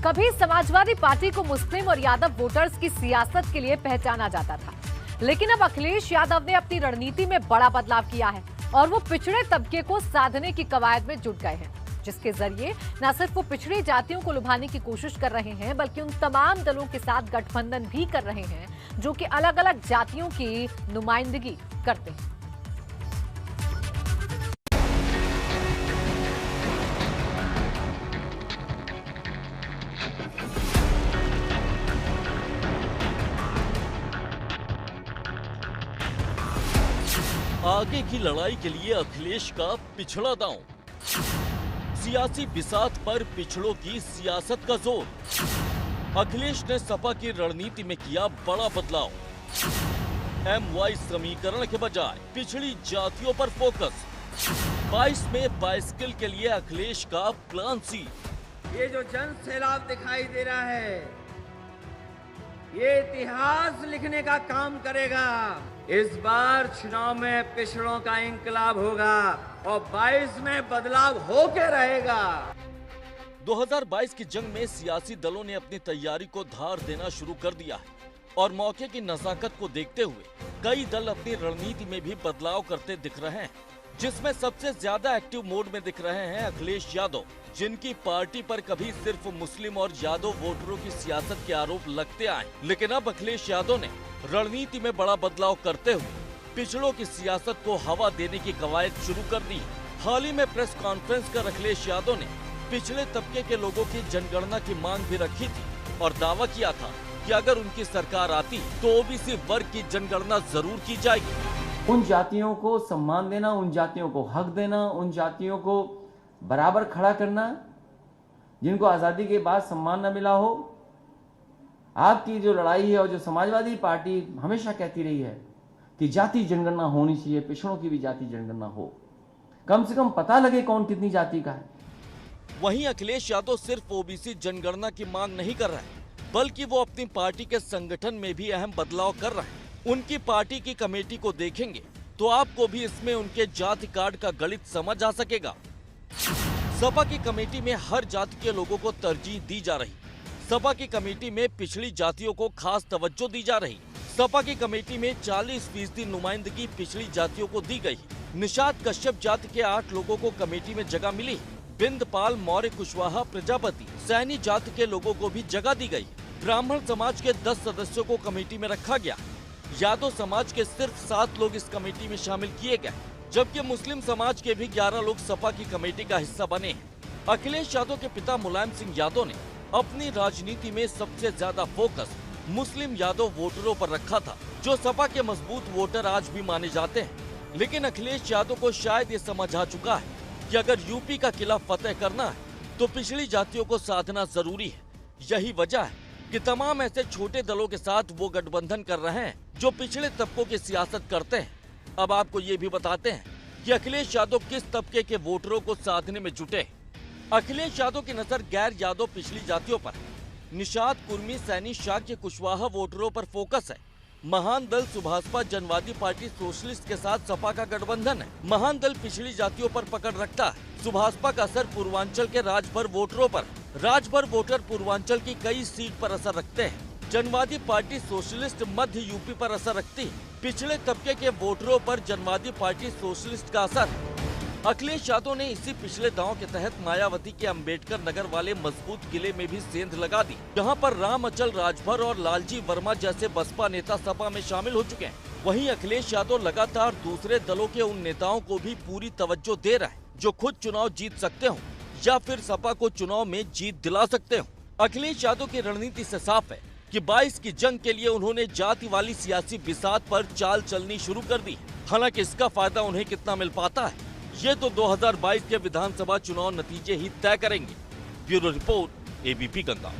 कभी समाजवादी पार्टी को मुस्लिम और यादव वोटर्स की सियासत के लिए पहचाना जाता था, लेकिन अब अखिलेश यादव ने अपनी रणनीति में बड़ा बदलाव किया है और वो पिछड़े तबके को साधने की कवायद में जुट गए हैं, जिसके जरिए न सिर्फ वो पिछड़ी जातियों को लुभाने की कोशिश कर रहे हैं, बल्कि उन तमाम दलों के साथ गठबंधन भी कर रहे हैं जो कि अलग अलग जातियों की नुमाइंदगी करते हैं। आगे की लड़ाई के लिए अखिलेश का पिछड़ा दांव, सियासी बिसात पर पिछड़ों की सियासत का जोर। अखिलेश ने सपा की रणनीति में किया बड़ा बदलाव। MY समीकरण के बजाय पिछड़ी जातियों पर फोकस। 22 में बाइसिकल के लिए अखिलेश का प्लान C। ये जो जन सैलाब दिखाई दे रहा है, ये इतिहास लिखने का काम करेगा। इस बार चुनाव में पिछड़ों का इंकलाब होगा और 22 में बदलाव होके रहेगा। 2022 की जंग में सियासी दलों ने अपनी तैयारी को धार देना शुरू कर दिया है और मौके की नजाकत को देखते हुए कई दल अपनी रणनीति में भी बदलाव करते दिख रहे हैं, जिसमें सबसे ज्यादा एक्टिव मोड में दिख रहे हैं अखिलेश यादव, जिनकी पार्टी पर कभी सिर्फ मुस्लिम और यादव वोटरों की सियासत के आरोप लगते आए, लेकिन अब अखिलेश यादव ने रणनीति में बड़ा बदलाव करते हुए पिछड़ों की सियासत को हवा देने की कवायद शुरू कर दी। हाल ही में प्रेस कॉन्फ्रेंस कर अखिलेश यादव ने पिछड़े तबके के लोगों की जनगणना की मांग भी रखी थी और दावा किया था कि अगर उनकी सरकार आती तो ओबीसी वर्ग की जनगणना जरूर की जाएगी। उन जातियों को सम्मान देना, उन जातियों को हक देना, उन जातियों को बराबर खड़ा करना जिनको आजादी के बाद सम्मान न मिला हो। आपकी जो लड़ाई है और जो समाजवादी पार्टी हमेशा कहती रही है कि जाति जनगणना होनी चाहिए, पिछड़ों की भी जाति जनगणना हो, कम से कम पता लगे कौन कितनी जाति का है। वहीं अखिलेश यादव सिर्फ ओबीसी जनगणना की मांग नहीं कर रहे हैं, बल्कि वो अपनी पार्टी के संगठन में भी अहम बदलाव कर रहे हैं। उनकी पार्टी की कमेटी को देखेंगे तो आपको भी इसमें उनके जाति कार्ड का गणित समझ आ सकेगा। सपा की कमेटी में हर जाति के लोगों को तरजीह दी जा रही। सपा की कमेटी में पिछड़ी जातियों को खास तवज्जो दी जा रही। सपा की कमेटी में 40% नुमाइंदगी पिछड़ी जातियों को दी गई। निषाद कश्यप जाति के 8 लोगों को कमेटी में जगह मिली। बिंदपाल, मौर्य, कुशवाहा, प्रजापति, सैनी जाति के लोगों को भी जगह दी गई। ब्राह्मण समाज के 10 सदस्यों को कमेटी में रखा गया। यादव समाज के सिर्फ 7 लोग इस कमेटी में शामिल किए गए, जबकि मुस्लिम समाज के भी 11 लोग सपा की कमेटी का हिस्सा बने हैं। अखिलेश यादव के पिता मुलायम सिंह यादव ने अपनी राजनीति में सबसे ज्यादा फोकस मुस्लिम यादव वोटरों पर रखा था, जो सपा के मजबूत वोटर आज भी माने जाते हैं। लेकिन अखिलेश यादव को शायद ये समझ आ चुका है कि अगर यूपी का किला फतेह करना है तो पिछड़ी जातियों को साधना जरूरी है। यही वजह है कि तमाम ऐसे छोटे दलों के साथ वो गठबंधन कर रहे हैं जो पिछड़े तबकों की सियासत करते हैं। अब आपको ये भी बताते हैं कि अखिलेश यादव किस तबके के वोटरों को साधने में जुटे। अखिलेश यादव की नजर गैर यादव पिछड़ी जातियों पर। निषाद, कुर्मी, सैनी, शाक्य, कुशवाहा वोटरों पर फोकस है। महान दल सुभाषपा जनवादी पार्टी सोशलिस्ट के साथ सपा का गठबंधन है। महान दल पिछड़ी जातियों पर पकड़ रखता है। सुभाषपा का असर पूर्वांचल के राजभर वोटरों पर। राजभर वोटर पूर्वांचल की कई सीट पर असर रखते हैं। जनवादी पार्टी सोशलिस्ट मध्य यूपी पर असर रखती है। पिछड़े तबके के वोटरों पर जनवादी पार्टी सोशलिस्ट का असर है। अखिलेश यादव ने इसी पिछले दांव के तहत मायावती के अंबेडकर नगर वाले मजबूत किले में भी सेंध लगा दी, जहां पर राम अचल राजभर और लालजी वर्मा जैसे बसपा नेता सपा में शामिल हो चुके हैं। वहीं अखिलेश यादव लगातार दूसरे दलों के उन नेताओं को भी पूरी तवज्जो दे रहा है जो खुद चुनाव जीत सकते हो या फिर सपा को चुनाव में जीत दिला सकते हो। अखिलेश यादव की रणनीति से साफ है कि 22 की जंग के लिए उन्होंने जाति वाली सियासी बिसात पर चाल चलनी शुरू कर दी। हालांकि इसका फायदा उन्हें कितना मिल पाता है, ये तो 2022 के विधानसभा चुनाव नतीजे ही तय करेंगे। Bureau report, ABP Ganga.